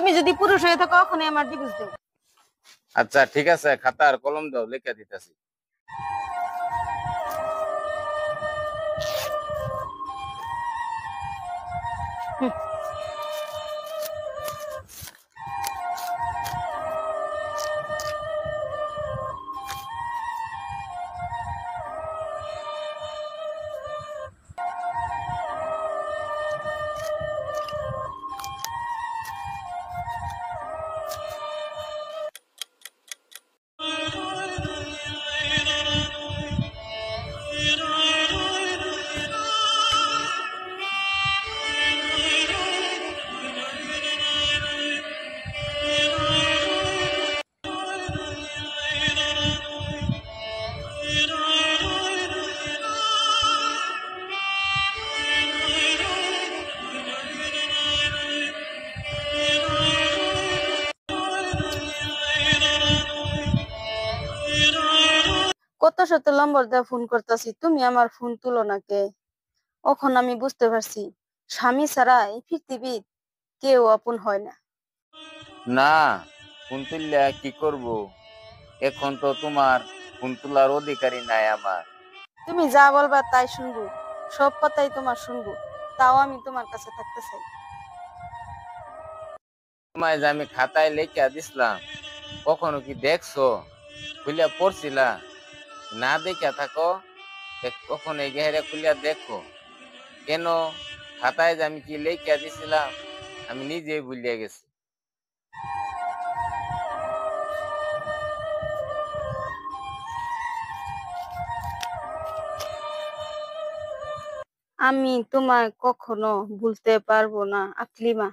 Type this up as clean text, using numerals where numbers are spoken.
তুমি যদি পুরুষ হয়ে থাকো ওখানে আমার ডিভোর্স দেও। আচ্ছা ঠিক আছে, খাতা আর কলম দাও, লিখে দিতেছি। কত শত নম্বর দিয়ে ফোন করতেছি, তুমি আমার ফোন তুলো না কে? এখন আমি বুঝতে পারছি স্বামী ছাড়া এই পৃথিবীর কেউ আপন হয় না। না, ফোন তুললে কি করব? এখন তো তোমার ফোন তোলার অধিকারই নাই আমার। তুমি যা বলবা তাই শুনবো, সব কথাই তোমার শুনবো, তাও আমি তোমার কাছে থাকতে চাই। তোমায় যে আমি খাতায় লিখে দিছিলাম, কখনো কি দেখছো? খুলিয়া পড়ছিলা? না দেখা থাকো, কখন এই গেহারে খুলিয়া দেখো। কেন? খাতায় যে আমি কি লিখে দিছিলাম আমি নিজেই ভুলিয়া গেছি। আমি তোমায় কখনো ভুলতে পারবো না আকলিমা।